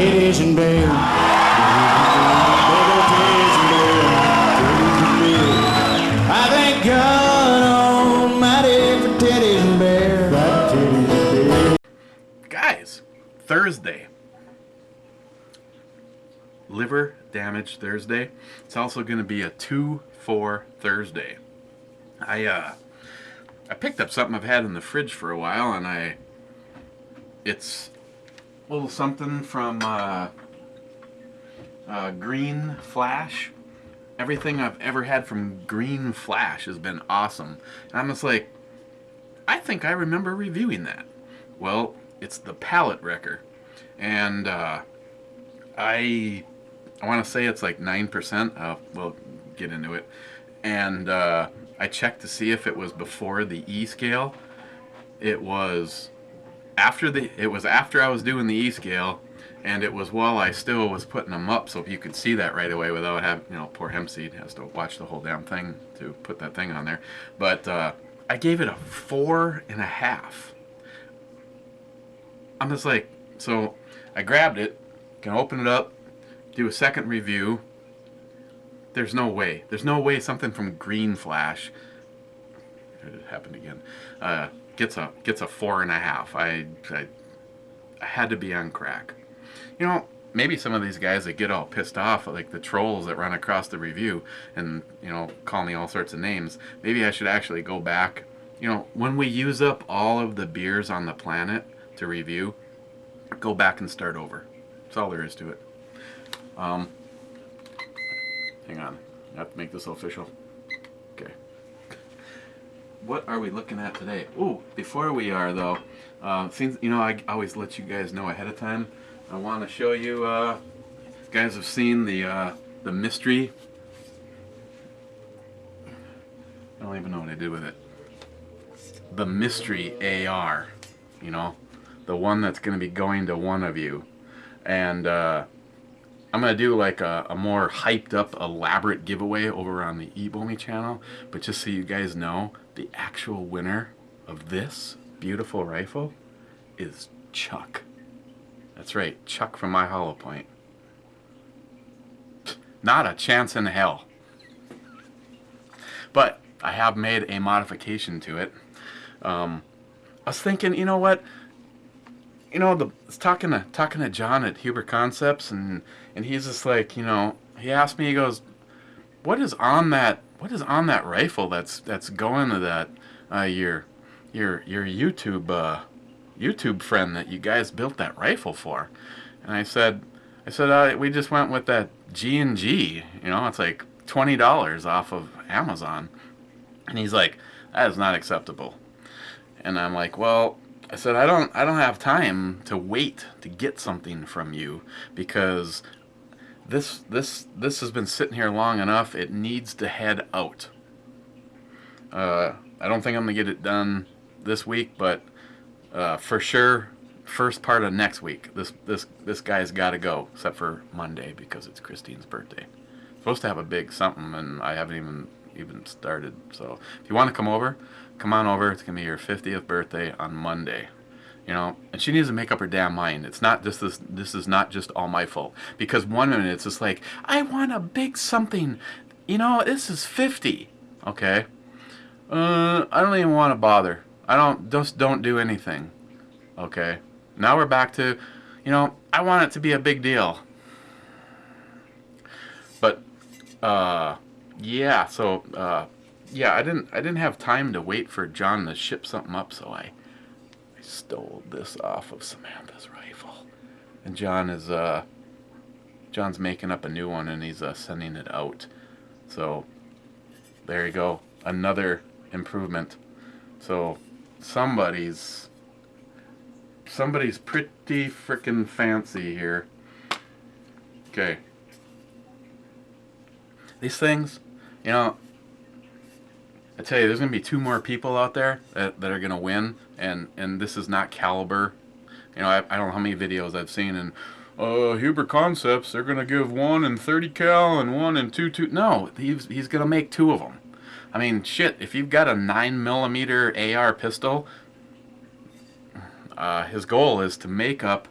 titties and beer. Big old titties and beer. I thank God Almighty for titties and beer. Guys, Thursday. Liver Damage Thursday. It's also going to be a 2-4 Thursday. I picked up something I've had in the fridge for a while, and it's a little something from Green Flash. Everything I've ever had from Green Flash has been awesome. And I'm just like, I think I remember reviewing that. Well, it's the palate wrecker. And I want to say it's like 9%. We'll get into it. And I checked to see if it was before the E scale. It was after I was doing the E scale, and it was while I still was putting them up, so you could see that right away without having, poor Hempseed has to watch the whole damn thing to put that thing on there. But I gave it a 4.5. I'm just like, so I grabbed it, can open it up, do a second review. There's no way something from Green Flash, it happened again, gets a 4.5. I had to be on crack. Maybe some of these guys that get all pissed off, like the trolls that run across the review and, call me all sorts of names, maybe I should actually go back. When we use up all of the beers on the planet to review, go back and start over. That's all there is to it. Hang on, I have to make this official. Okay. What are we looking at today? Ooh, before we are though, since I always let you guys know ahead of time, I want to show you. You guys have seen the mystery. I don't even know what I did with it. The mystery AR, the one that's going to be going to one of you, and I'm going to do like a more hyped up, elaborate giveaway over on the ebomey channel. But just so you guys know, the actual winner of this beautiful rifle is Chuck. That's right, Chuck from My Hollow Point. Not a chance in hell. But I have made a modification to it. I was thinking, you know what? It's talking to John at Huber Concepts, and he's just like, he asked me, he goes, what is on that rifle that's going to that your YouTube friend that you guys built that rifle for? And I said we just went with that G&G, it's like $20 off of Amazon. And he's like, that is not acceptable. And I'm like, well, I said, I don't have time to wait to get something from you, because this has been sitting here long enough. It needs to head out. I don't think I'm gonna get it done this week, but for sure, first part of next week. This guy's got to go, except for Monday because it's Christine's birthday. Supposed to have a big something, and I haven't even started. So if you want to come on over. It's gonna be her 50th birthday on Monday. And she needs to make up her damn mind. It's not just this is not just all my fault. Because one minute it's just like, I want a big something. This is 50. Okay. I don't even want to bother. Don't do anything. Okay. Now we're back to, I want it to be a big deal. But yeah, so yeah, I didn't have time to wait for John to ship something up, so I stole this off of Samantha's rifle. And John's making up a new one, and he's sending it out. So there you go, another improvement. So somebody's pretty frickin' fancy here. Okay. These things, I tell you, there's going to be 2 more people out there that are going to win, and this is not caliber. I don't know how many videos I've seen, and Huber Concepts, they're going to give one in 30 cal and one in 2. No, he's going to make 2 of them. I mean, shit, if you've got a 9mm AR pistol, his goal is to make up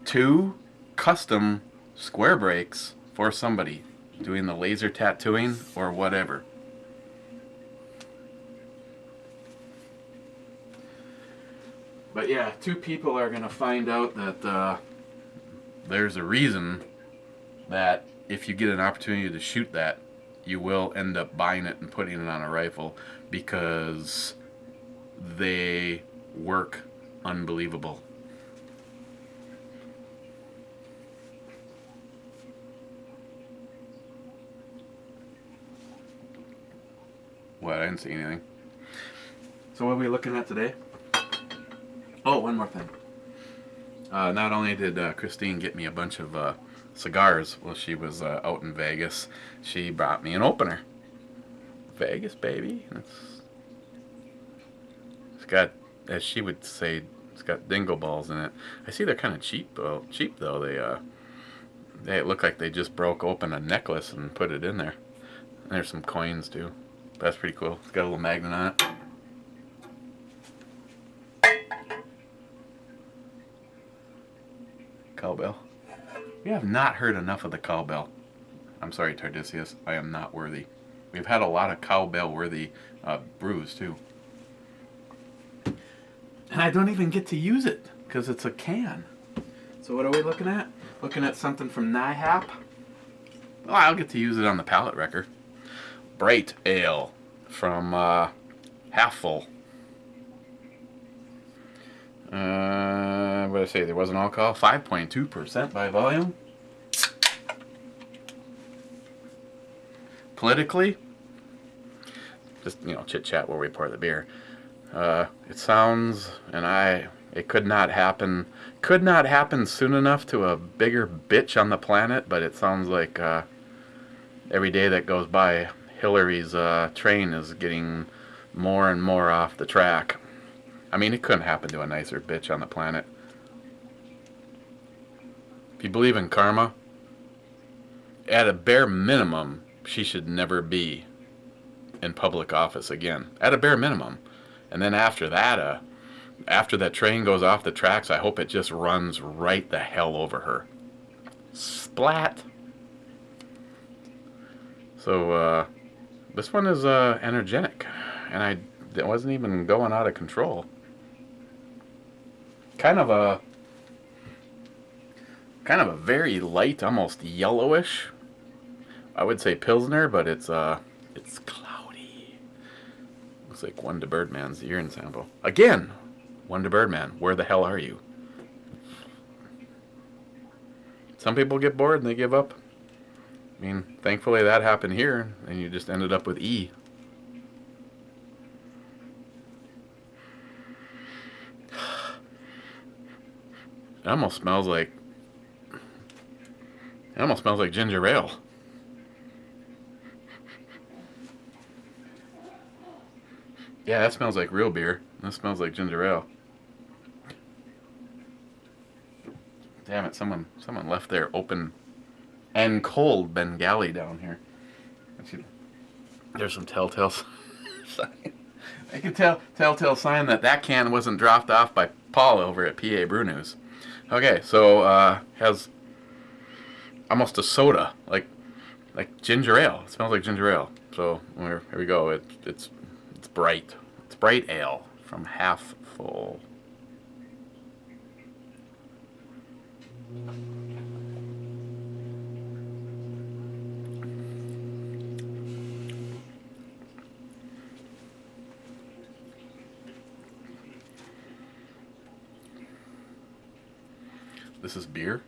2 custom square brakes for somebody doing the laser tattooing or whatever. But yeah, 2 people are going to find out that there's a reason that if you get an opportunity to shoot that, you will end up buying it and putting it on a rifle, because they work unbelievable. What? I didn't see anything. So what are we looking at today? Oh, one more thing. Not only did Christine get me a bunch of cigars while she was out in Vegas, she brought me an opener. Vegas, baby. It's got, as she would say, it's got dingle balls in it. I see they're kind of cheap though. They look like they just broke open a necklace and put it in there. And there's some coins too. That's pretty cool. It's got a little magnet on it. Cowbell. We have not heard enough of the cowbell. I'm sorry, Tardisius. I am not worthy. We've had a lot of cowbell-worthy brews, too. And I don't even get to use it, because it's a can. So what are we looking at? Looking at something from NYHAP? Well, I'll get to use it on the pallet wrecker. Bright Ale from Half Full. What did I say? There wasn't alcohol. 5.2% by volume. Politically, just, you know, chit chat while we pour the beer. It sounds, and it could not happen soon enough to a bigger bitch on the planet, but it sounds like every day that goes by, Hillary's train is getting more and more off the track. I mean, it couldn't happen to a nicer bitch on the planet. If you believe in karma, at a bare minimum, she should never be in public office again. At a bare minimum. And then after that train goes off the tracks, I hope it just runs right the hell over her. Splat! So, this one is energetic. And it wasn't even going out of control. Kind of a very light, almost yellowish, I would say Pilsner, but it's cloudy. Looks like Wonder Birdman's urine sample. Again, Wonder Birdman, where the hell are you? Some people get bored and they give up. I mean, thankfully that happened here, and you just ended up with E. It almost smells like ginger ale. Yeah, that smells like real beer. That smells like ginger ale. Damn it, someone left their open and cold Bengali down here. There's some telltale sign. I can telltale sign that can wasn't dropped off by Paul over at PA Brew News. Okay, so has almost a soda, like ginger ale. It smells like ginger ale. So here we go. It's bright. It's bright ale from Half Full. This is beer.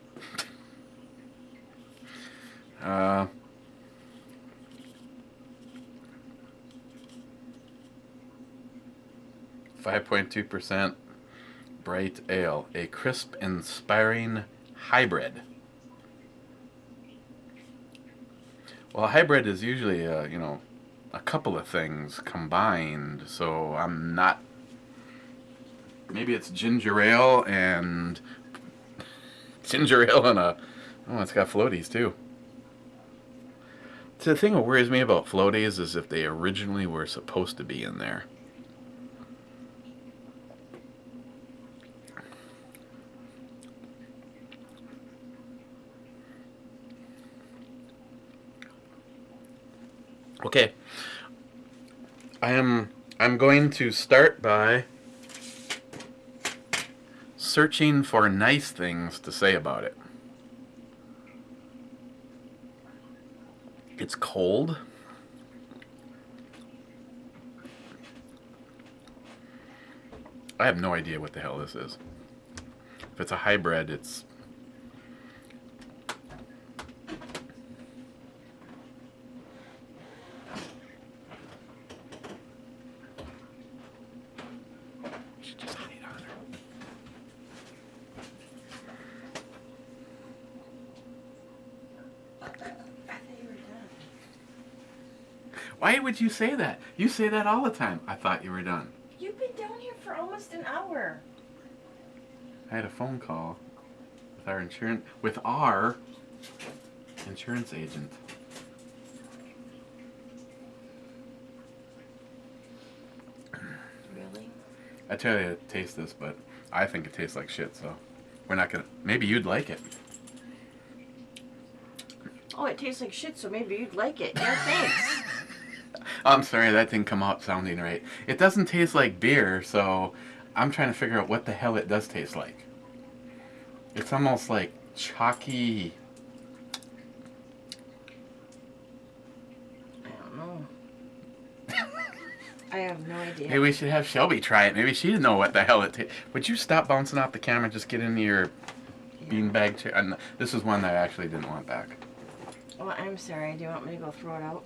5.2% bright ale, a crisp, inspiring hybrid. Well, a hybrid is usually a couple of things combined. So I'm not. Maybe it's ginger ale and a. Oh, it's got floaties too. So the thing that worries me about floaties is if they originally were supposed to be in there. Okay. I'm going to start by searching for nice things to say about it. It's cold. I have no idea what the hell this is. If it's a hybrid, it's... Should just hide on her. I thought you were done. Why would you say that? You say that all the time. I thought you were done. You've been down here for almost an hour. I had a phone call with our insurance agent. Really? I tell you to taste this, but I think it tastes like shit, so we're not gonna... Maybe you'd like it. Oh, it tastes like shit, so maybe you'd like it. Yeah, thanks. I'm sorry, that didn't come out sounding right. It doesn't taste like beer, so I'm trying to figure out what the hell it does taste like. It's almost like chalky... I don't know. I have no idea. Maybe we should have Shelby try it. Maybe she'd know what the hell it tastes... Would you stop bouncing off the camera and just get into your beanbag chair? And this is one that I actually didn't want back. Well, I'm sorry. Do you want me to go throw it out?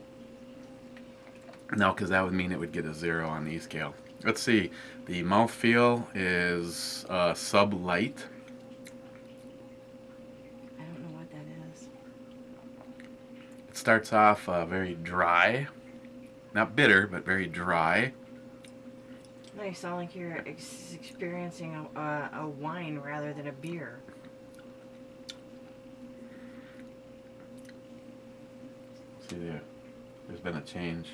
No, because that would mean it would get a 0 on the E-scale. Let's see. The mouthfeel is sub-light. I don't know what that is. It starts off very dry. Not bitter, but very dry. No, you sound like you're experiencing a wine rather than a beer. See there. There's been a change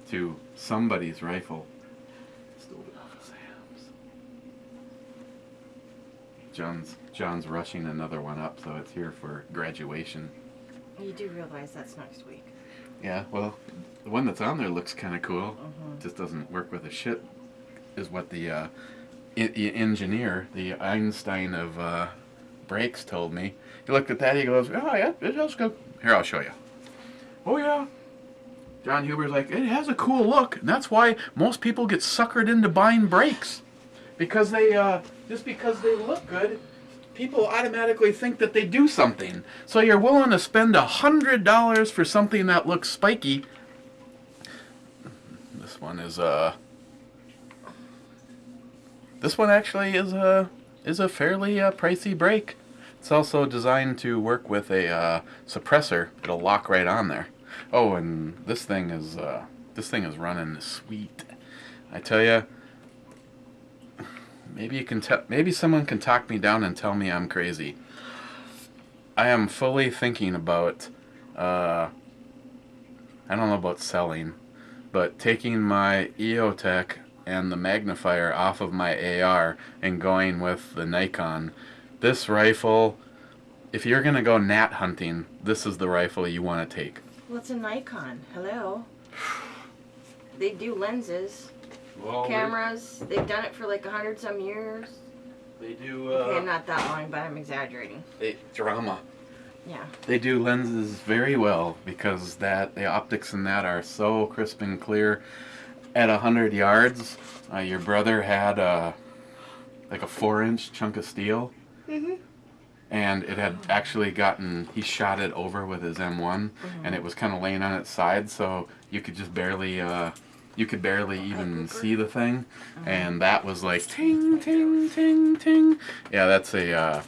to somebody's rifle. Stole it off of Sam's. John's rushing another one up, so it's here for graduation. You do realize that's next week. Yeah, well, the one that's on there looks kind of cool. Mm-hmm. Just doesn't work with a shit, is what the engineer, the Einstein of brakes, told me. He looked at that, he goes, oh yeah, it does go. Here, I'll show you. Oh yeah. John Huber's like, it has a cool look, and that's why most people get suckered into buying brakes. Because they, just because they look good, people automatically think that they do something. So you're willing to spend $100 for something that looks spiky. This one is, this one actually is a fairly pricey brake. It's also designed to work with a suppressor. It'll lock right on there. Oh, and this thing is running sweet. I tell you, maybe someone can talk me down and tell me I'm crazy. I am fully thinking about, I don't know about selling, but taking my EOTech and the magnifier off of my AR and going with the Nikon. This rifle, if you're going to go gnat hunting, this is the rifle you want to take. Well, it's a Nikon. Hello. They do lenses, Well, cameras. They've done it for like 100-some years. They do, Okay, not that long, but I'm exaggerating. drama. Yeah. They do lenses very well because the optics in that are so crisp and clear. At 100 yards, your brother had like a 4-inch chunk of steel. Mm-hmm. And it had actually he shot it over with his M1, and it was kind of laying on its side, so you could just barely, even see the thing. And that was like ting, ting, ting, ting. Yeah, that's a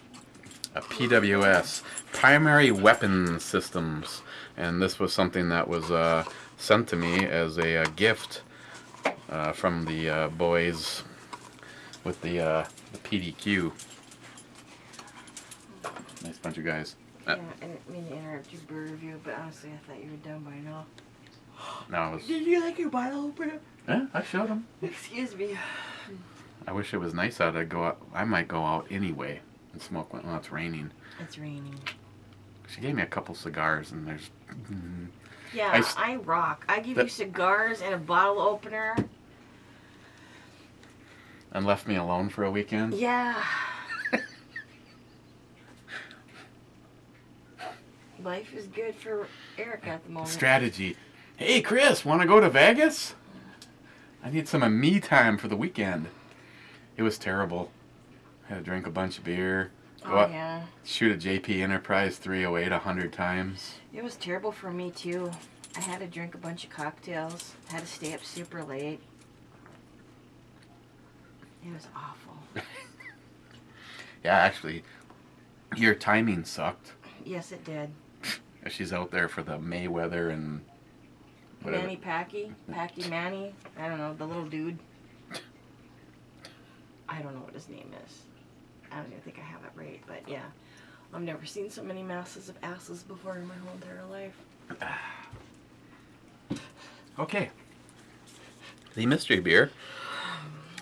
PWS, Primary Weapon Systems. And this was something that was sent to me as a gift from the boys with the PDQ. Nice bunch of guys. Yeah, I didn't mean to interrupt your brew review, but honestly, I thought you were done by now. No, I was... Did you like your bottle opener? Yeah, I showed them. Excuse me. I wish it was nice out. I might go out anyway and smoke when it's raining. It's raining. She gave me a couple cigars, and there's... Yeah, I rock. I give you cigars and a bottle opener. And left me alone for a weekend? Yeah. Life is good for Erica at the moment. Strategy. Hey, Chris, want to go to Vegas? I need some of me time for the weekend. It was terrible. I had to drink a bunch of beer. Yeah. Shoot a JP Enterprise 308 100 times. It was terrible for me, too. I had to drink a bunch of cocktails. Had to stay up super late. It was awful. Yeah, actually, your timing sucked. Yes, it did. She's out there for the Mayweather and whatever. Manny Pacquiao, Manny. I don't know, the little dude. I don't know what his name is. I don't even think I have it right, but yeah. I've never seen so many masses of asses before in my whole entire life. Okay. The mystery beer.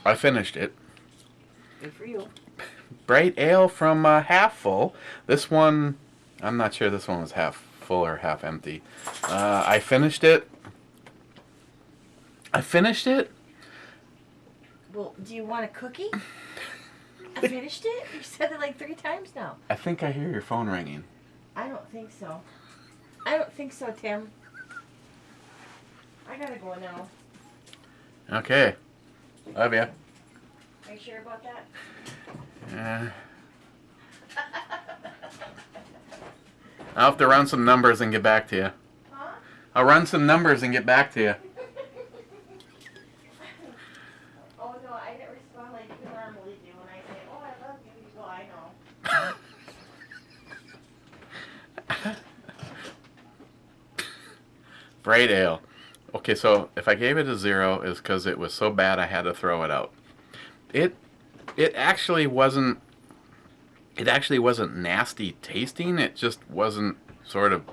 I finished it. Good for you. Bright ale from Half Full. This one, I'm not sure this one was half full or half empty. I finished it. Well, do you want a cookie? I finished it? You said it like 3 times now. I think I hear your phone ringing. I don't think so. I don't think so, Tim. I gotta go now. Okay. Love ya. Are you sure about that? I'll have to run some numbers and get back to you. Huh? I'll run some numbers and get back to you. Oh no, I didn't respond like you normally do when I say, oh, I love you. You go, I know. Bright ale. Okay, so if I gave it a 0, it's because it was so bad I had to throw it out. It actually wasn't. It actually wasn't nasty tasting. It just wasn't sort of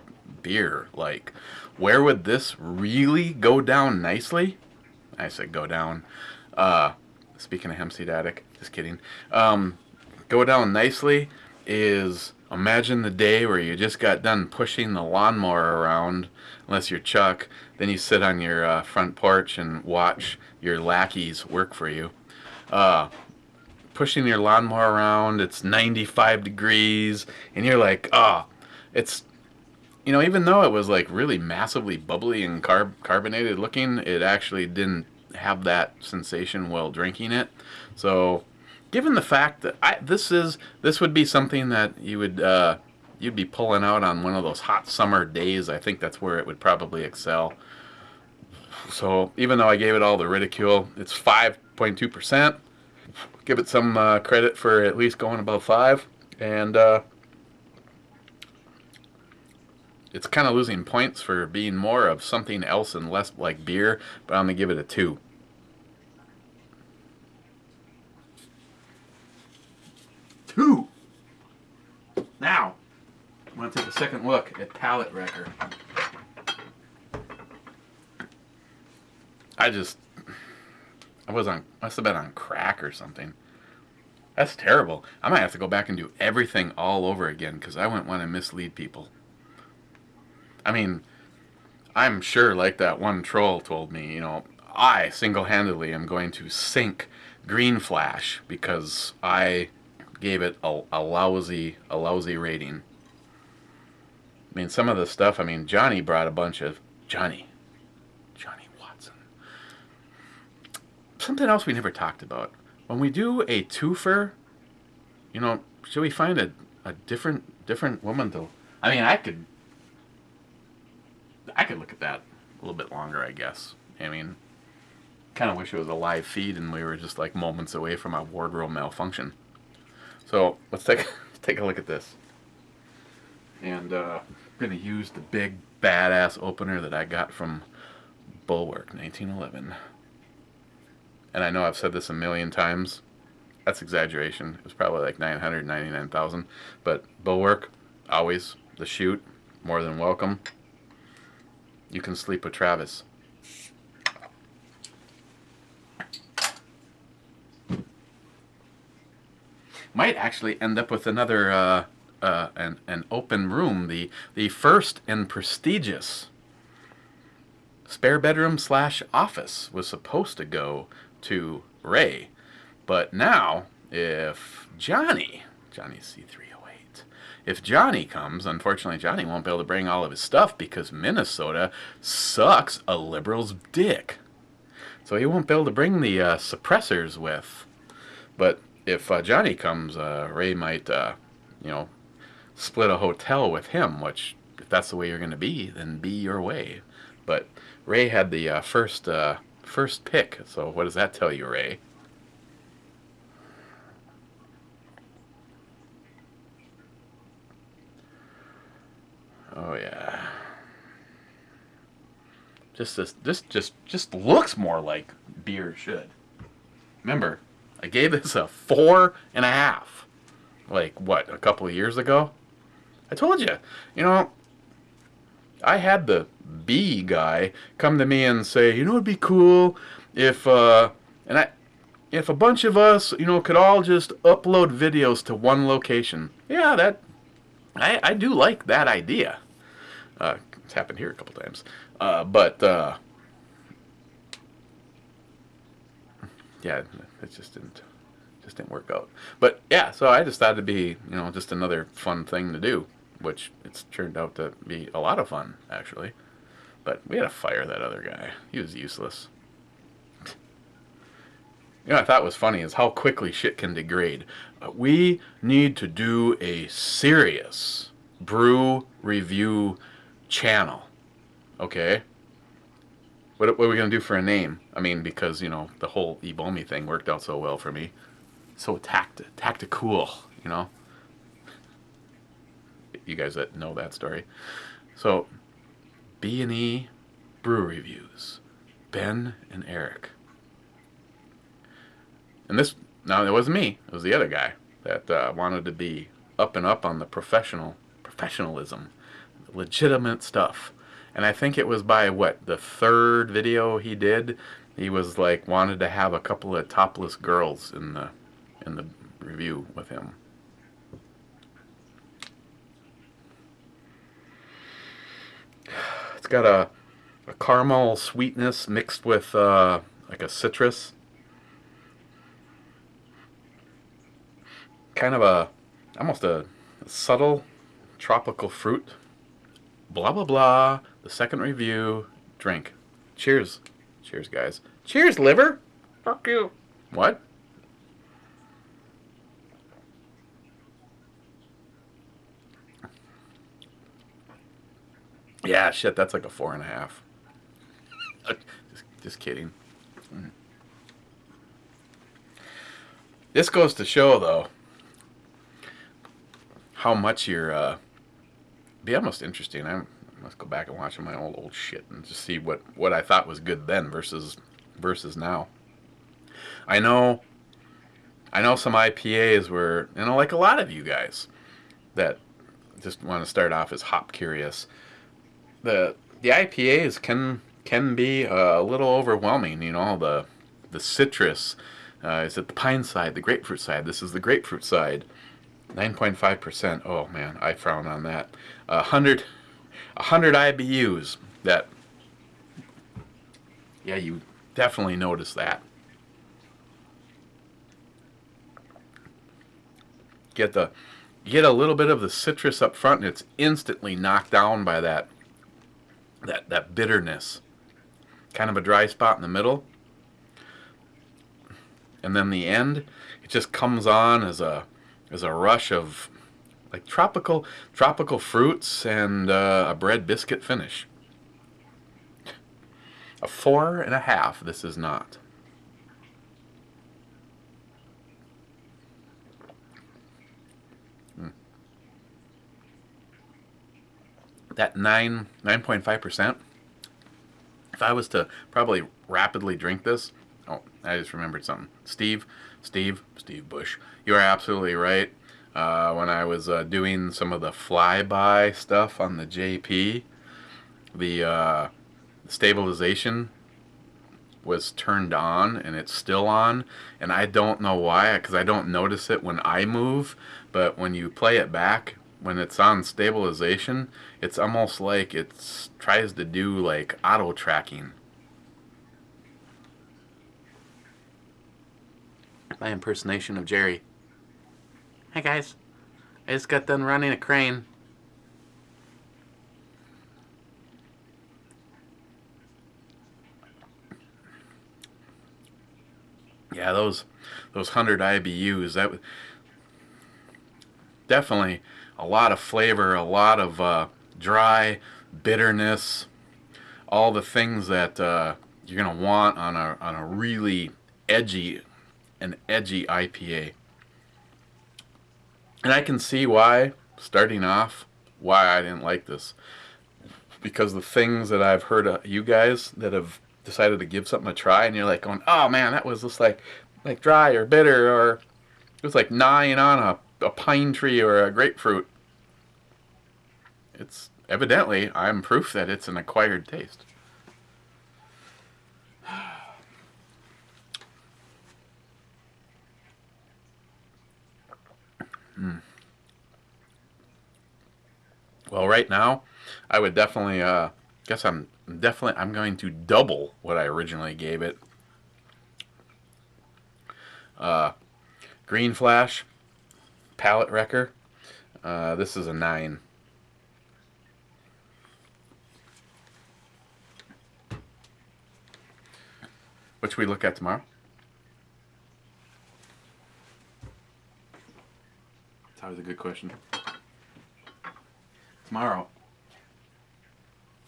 beer like. Where would this really go down nicely? I said go down. Speaking of HempSeedAddict, just kidding. Go down nicely is, imagine the day where you just got done pushing the lawnmower around, unless you're Chuck. Then you sit on your front porch and watch your lackeys work for you. Pushing your lawnmower around, it's 95 degrees, and you're like, it's, even though it was like really massively bubbly and carbonated looking, it actually didn't have that sensation while drinking it. So, given the fact that this would be something that you'd be pulling out on one of those hot summer days, I think that's where it would probably excel. So, even though I gave it all the ridicule, it's 5.2%. Give it some credit for at least going above 5, and it's kind of losing points for being more of something else and less like beer, but I'm going to give it a 2. Now, I'm going to take a second look at Palate Wrecker. I must have been on crack or something. That's terrible. I might have to go back and do everything all over again because I wouldn't want to mislead people. I mean, I'm sure, like that one troll told me, I single-handedly am going to sink Green Flash because I gave it a lousy rating. I mean, some of the stuff, Johnny brought a bunch of... Johnny Watson. Something else we never talked about. When we do a twofer, should we find a different woman to... I could look at that a little bit longer, I guess. Kind of wish it was a live feed and we were just like moments away from a wardrobe malfunction. So let's take a look at this. And I'm going to use the big badass opener that I got from Bulwark 1911. And I know I've said this a million times. That's exaggeration. It was probably like 999,000. But Bulwark, always the shoot, more than welcome. You can sleep with Travis. Might actually end up with another an open room, the first and prestigious spare bedroom / office was supposed to go to Ray. But now, if Johnny's C308, if Johnny comes, unfortunately Johnny won't be able to bring all of his stuff because Minnesota sucks a liberal's dick. So he won't be able to bring the suppressors with. But if Johnny comes, Ray might, split a hotel with him, which, if that's the way you're going to be, then be your way. But Ray had the first pick, so what does that tell you, Ray? Oh yeah. Just looks more like beer should. Remember, I gave this a 4.5. Like what, a couple of years ago? I told you, I had the B guy come to me and say, it'd be cool if if a bunch of us, could all just upload videos to one location. Yeah, I do like that idea. It's happened here a couple times. But yeah, it just didn't work out. But yeah, so I just thought it'd be, just another fun thing to do, which it's turned out to be a lot of fun, actually. But we had to fire that other guy. He was useless. I thought was funny is how quickly shit can degrade. We need to do a serious brew review channel. Okay? What are we going to do for a name? I mean, because, the whole ebomey thing worked out so well for me. So tactical, You guys that know that story. So, B&E Brew Reviews. Ben and Eric. And it wasn't me. It was the other guy that wanted to be up and up on the professionalism, legitimate stuff. And I think it was by the third video he did, he was wanted to have a couple of topless girls in the review with him. It's got a caramel sweetness mixed with a citrus. Kind of almost a subtle tropical fruit. Blah, blah, blah. The second review. Drink. Cheers. Cheers, guys. Cheers, liver. Fuck you. What? Yeah, shit, that's like a 4.5. Just kidding. This goes to show, though, how much you're, be almost interesting. I must go back and watch my old shit and just see what I thought was good then versus now. I know some IPAs were, like a lot of you guys that just want to start off as hop curious. The IPAs can be a little overwhelming. The citrus is at the pine side, the grapefruit side. This is the grapefruit side. 9.5%. Oh man, I frown on that. 100 IBUs. That. Yeah, you definitely notice that. Get a little bit of the citrus up front, and it's instantly knocked down by that bitterness. Kind of a dry spot in the middle. And then the end, it just comes on as a rush of tropical fruits and a bread biscuit finish. A 4.5, this is not. That 9.5%, if I was to probably rapidly drink this, oh, I just remembered something. Steve Bush, you are absolutely right. When I was doing some of the flyby stuff on the JP, the stabilization was turned on, and it's still on, and I don't know why, because I don't notice it when I move, but when you play it back, when it's on stabilization, it's almost like it tries to do like auto tracking. My impersonation of Jerry. Hey guys, I just got done running a crane. Yeah, those 100 IBUs, that was definitely a lot of flavor, a lot of dry bitterness, all the things that you're gonna want on a really edgy IPA. And I can see why, starting off, why I didn't like this, because the things that I've heard of you guys that have decided to give something a try, and you're like going, oh man, that was just like dry or bitter, or it was like gnawing on a pine tree or a grapefruit. It's evidently, I'm proof that it's an acquired taste. Well, right now, I would definitely guess I'm going to double what I originally gave it. Green Flash, Palate Wrecker. This is a 9. Which we look at tomorrow. It's always a good question. Tomorrow,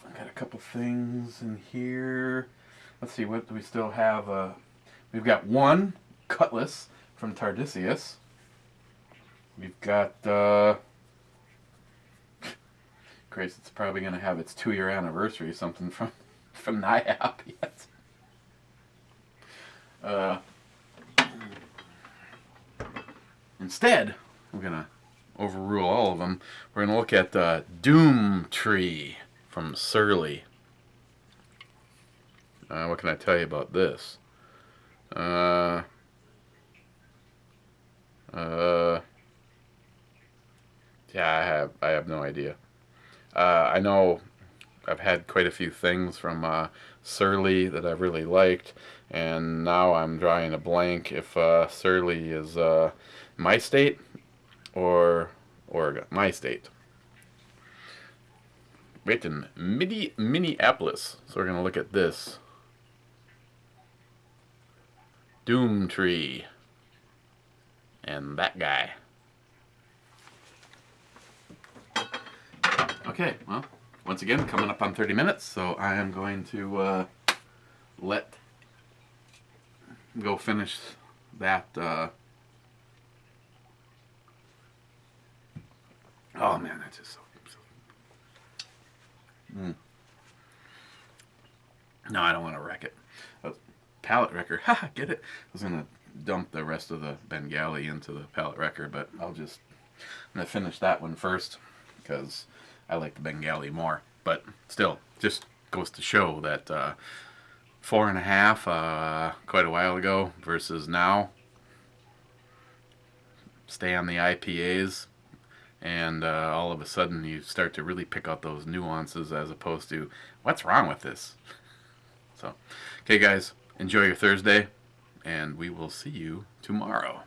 I got a couple things in here. Let's see, what do we still have? We've got one Cutlass from Tardisius. We've got, Grace, it's probably going to have its 2-year anniversary, something from NYHAP yet. Instead, we're going to overrule all of them. We're going to look at Doom Tree from Surly. What can I tell you about this? Yeah, I have no idea. I know I've had quite a few things from Surly that I've really liked, and now I'm drawing a blank if Surly is my state or Oregon. My state. Written Minneapolis. So we're going to look at this. Doom Tree. And that guy. Okay, well, once again, coming up on 30 minutes, so I am going to let go finish that. Oh man, that's just so. No, I don't want to wreck it. Palate wrecker. Haha, get it? I was going to dump the rest of the Bengali into the palate wrecker, but I'm going to finish that one first because I like the Bengali more. But still, just goes to show that 4.5 quite a while ago versus now. Stay on the IPAs. And all of a sudden you start to really pick out those nuances as opposed to, what's wrong with this? So, okay guys, enjoy your Thursday, and we will see you tomorrow.